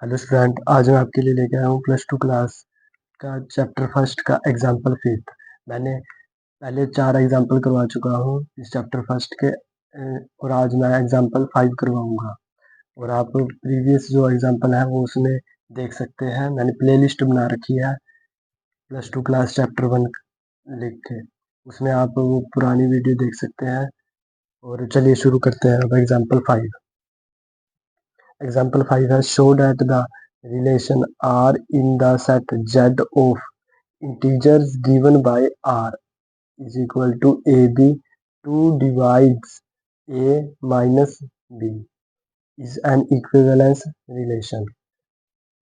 Hello student, आज मैं आपके लिए लेके आया हूँ प्लस टू क्लास का चैप्टर फर्स्ट का एग्जाम्पल फिफ्थ। मैंने पहले 4 एग्जाम्पल करवा चुका हूँ इस चैप्टर फर्स्ट के और आज मैं एग्जाम्पल 5 करवाऊंगा। और आप प्रीवियस जो एग्जाम्पल है वो उसमें देख सकते हैं। मैंने प्लेलिस्ट बना रखी है प्लस टू क्लास चैप्टर 1 लिख के, उसमें आप वो पुरानी वीडियो देख सकते हैं। और चलिए शुरू करते हैं अब example 5। Example 5 has showed that the relation R in the set Z of integers given by R is equal to AB 2 divides A minus B is an equivalence relation।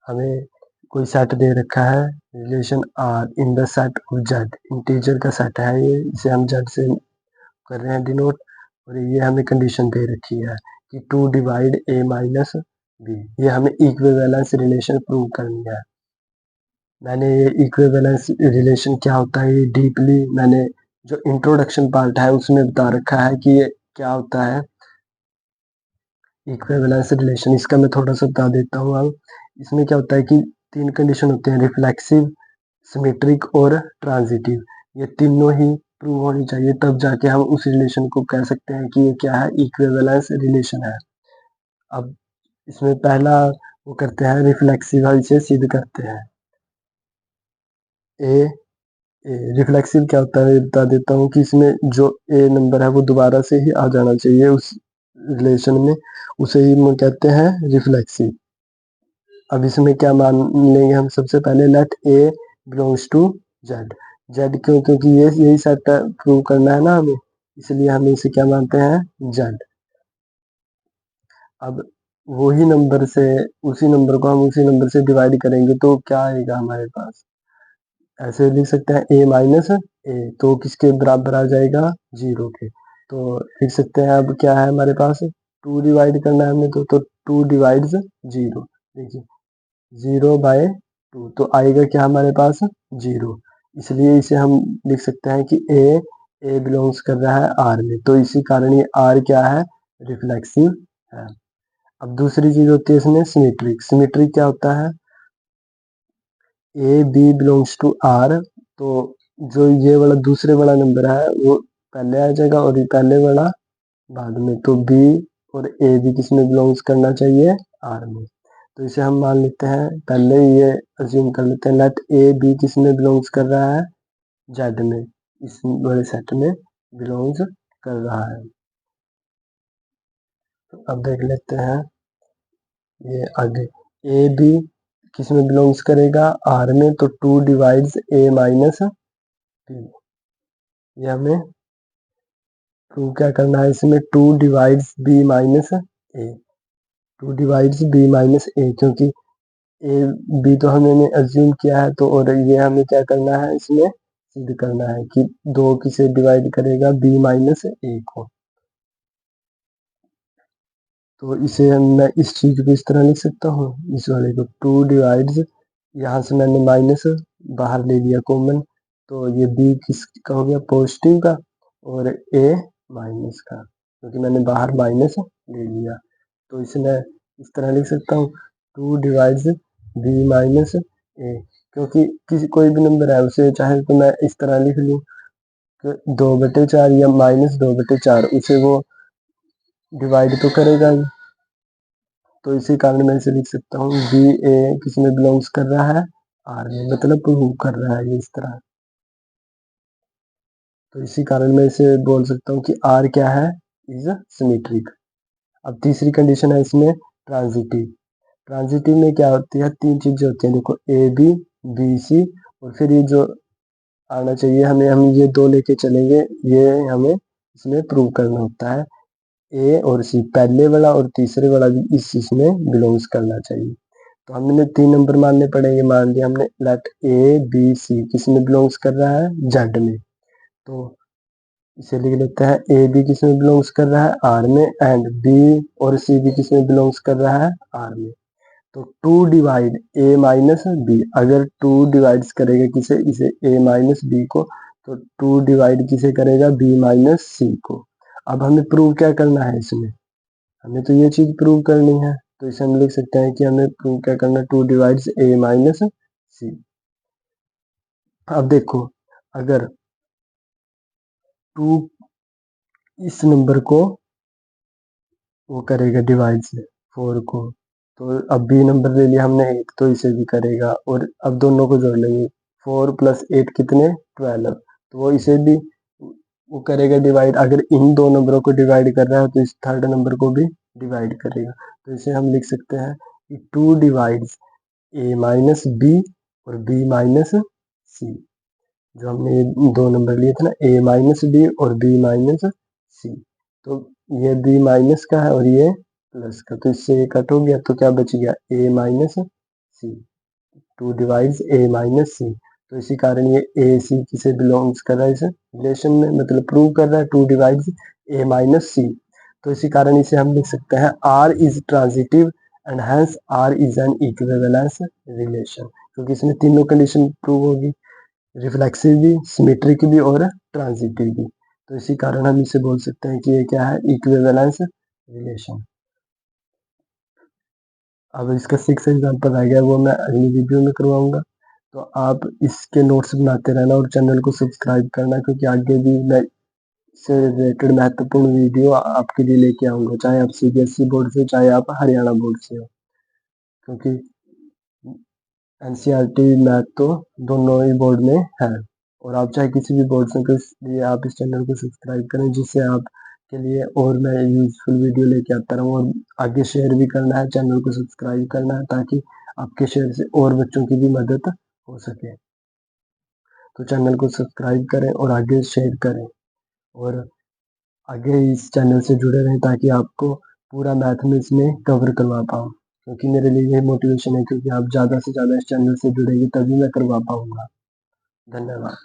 हमें कोई सेट दे रखा है relation R in the set of Z, integer का set है ये, इसे हम Z से कर रहे हैं डिनोट। और ये हमें कंडीशन दे रखी है कि 2 डिवाइड A माइनस बी, ये हमें इक्विवेलेंस रिलेशन प्रूव करनी है। मैंने ये इक्विवेलेंस रिलेशन क्या होता है ये डीपली मैंने जो इंट्रोडक्शन पार्ट है उसमें बता रखा है कि ये क्या होता है इक्विवेलेंस रिलेशन। इसका मैं थोड़ा सा बता देता हूँ। अब इसमें क्या होता है कि 3 कंडीशन होते हैं, रिफ्लेक्सिव, सिमेट्रिक और ट्रांजिटिव। ये तीनों ही प्रूव होनी चाहिए, तब जाके हम उस रिलेशन को कह सकते हैं कि ये क्या है, इक्विवेलेंस रिलेशन है। अब इसमें पहला वो करते हैं रिफ्लेक्सिव, इसे सिद्ध करते हैं। ए रिफ्लेक्सिव क्या होता है बता देता हूँ कि इसमें जो ए नंबर है वो दोबारा से ही आ जाना चाहिए उस रिलेशन में, उसे ही हम कहते हैं रिफ्लेक्सिव। अब इसमें क्या मान लेंगे हम, सबसे पहले let A belongs to Z. Z क्यों, क्योंकि ये यही सेट प्रूव करना है ना हमें, इसलिए हम इसे क्या मानते हैं, जेड। अब वही नंबर से उसी नंबर को हम उसी नंबर से डिवाइड करेंगे तो क्या आएगा हमारे पास, ऐसे लिख सकते हैं ए माइनस ए, तो किसके बराबर आ जाएगा, 0 के। तो लिख सकते हैं अब क्या है हमारे पास, 2 डिवाइड करना है हमें तो 2 डिवाइड्स 0। देखिए 0 बाय 2 तो आएगा क्या हमारे पास, 0। इसलिए इसे हम लिख सकते हैं कि ए बिलोंग्स कर रहा है आर में, तो इसी कारण ये आर क्या है, रिफ्लेक्सिव है। अब दूसरी चीज होती है इसमें सिमेट्रिक। सिमेट्रिक क्या होता है, A B belongs to R, तो जो ये वाला दूसरे वाला नंबर है वो पहले आ जाएगा और ये पहले वाला बाद में, तो बी और ए भी किस में बिलोंग्स करना चाहिए, आर में। तो इसे हम मान लेते हैं, पहले ये अज्यूम कर लेते हैं, लेट ए बी किस में बिलोंग्स कर रहा है, जेड में, इस वाले सेट में बिलोंग्स कर रहा है। तो अब देख लेते हैं ये आगे, ए बी किस में बिलोंग्स करेगा, आर में, तो 2 डिवाइड्स ए माइनस बी। ये हमें प्रूव क्या करना है इसमें, 2 डिवाइड्स बी माइनस ए, 2 डिवाइड्स बी माइनस ए, क्योंकि ए बी तो हमने अज्यूम किया है, तो और ये हमें क्या करना है इसमें सिद्ध करना है कि 2 किसे डिवाइड करेगा, बी माइनस ए को। तो इसे मैं इस चीज को इस तरह लिख सकता हूँ, इस वाले को 2 डिवाइड्स, यहाँ से मैंने माइनस बाहर ले लिया कॉमन, तो ये बी किसका हो गया, पॉजिटिव का, और ए माइनस का, क्योंकि मैंने बाहर माइनस ले लिया। तो इसे मैं इस तरह लिख सकता हूँ 2 डिवाइड्स बी माइनस ए, क्योंकि किसी कोई भी नंबर है उसे चाहे तो मैं इस तरह लिख लूँ 2/4 या -2/4, उसे वो डिवाइड तो करेगा ही। तो इसी कारण मैं इसे लिख सकता हूँ बी ए किस में बिलोंग्स कर रहा है, आर में, मतलब प्रूव कर रहा है ये इस तरह। तो इसी कारण मैं इसे बोल सकता हूँ कि आर क्या है, इज सिमेट्रिक। अब तीसरी कंडीशन है इसमें ट्रांजिटिव। ट्रांजिटिव में क्या होती है, 3 चीजें होती हैं, देखो ए बी बी सी, और फिर ये जो आना चाहिए हमें, हम ये 2 लेके चलेंगे, ये हमें इसमें प्रूव करना होता है। ए और सी, पहले वाला और तीसरे वाला भी इस इसमें बिलोंग्स करना चाहिए। तो हमने 3 नंबर मानने पड़ेंगे। मान लिया हमने लेट ए बी सी किस में बिलोंग्स कर रहा है, जेड में, तो इसे लिख लेते हैं ए बी किस में बिलोंग्स कर रहा है, आर में, एंड बी और सी भी किस में बिलोंग्स कर रहा है, आर में। तो 2 डिवाइड ए माइनस बी, अगर 2 डिवाइड्स करेगा किसे, इसे ए माइनस बी को, तो 2 डिवाइड किसे करेगा, बी माइनस सी को। अब हमें प्रूव क्या करना है इसमें, हमें तो ये चीज प्रूव करनी है, तो इसे हम लिख सकते हैं कि हमें प्रूव क्या करना है, 2 डिवाइड्स a माइनस सी। अब देखो अगर 2 इस नंबर को वो करेगा डिवाइड से 4 को, तो अब b नंबर ले लिया हमने 8, तो इसे भी करेगा और अब दोनों को जोड़ लेंगे, 4 प्लस 8 कितने 12, तो वो इसे भी वो करेगा डिवाइड। अगर इन दो नंबरों को डिवाइड कर रहा है तो इस थर्ड नंबर को भी डिवाइड करेगा। तो इसे हम लिख सकते हैं कि 2 डिवाइड्स a माइनस बी और b माइनस सी। जो हमने ये दो नंबर लिए थे ना, a माइनस बी और b माइनस सी, तो ये b माइनस का है और ये प्लस का, तो इससे ये कट हो गया, तो क्या बच गया a minus C. 2 divides a minus C, तो इसी कारण ये a c किसे बिलोंग्स कर रहा है इस रिलेशन में, मतलब प्रूव कर रहा है 2 डिवाइड्स a माइनस सी। तो इसी कारण इसे हम लिख सकते हैं r is transitive and hence r is an equivalence relation, क्योंकि इसमें तीनों कंडीशन प्रूव होगी, रिफ्लेक्सिव भी, सिमेट्रिक भी और ट्रांजिटिव भी। तो इसी कारण हम इसे बोल सकते हैं कि ये क्या है, इक्विवेलेंस रिलेशन। अब इसका 6 एग्जाम्पल आ गया, वो मैं अगली वीडियो में करवाऊंगा। तो आप इसके नोट्स बनाते रहना और चैनल को सब्सक्राइब करना, क्योंकि आगे भी मैं इससे रिलेटेड महत्वपूर्ण वीडियो आपके लिए लेके आऊंगा, चाहे आप सीबीएसई बोर्ड से चाहे आप हरियाणा बोर्ड से हो, क्योंकि एनसीईआरटी मैथ तो दोनों ही बोर्ड में है, और आप चाहे किसी भी बोर्ड से, तो इसलिए आप इस चैनल को सब्सक्राइब करें, जिससे आपके लिए और मैं यूजफुल वीडियो लेके आता रहूँ। और आगे शेयर भी करना है, चैनल को सब्सक्राइब करना है, ताकि आपके शेयर से और बच्चों की भी मदद हो सके। तो चैनल को सब्सक्राइब करें और आगे शेयर करें, और आगे इस चैनल से जुड़े रहें, ताकि आपको पूरा मैथमेटिक्स में कवर करवा पाऊँ, क्योंकि मेरे लिए ये मोटिवेशन है, क्योंकि आप ज़्यादा से ज़्यादा इस चैनल से जुड़ेंगे तभी मैं करवा पाऊँगा। धन्यवाद।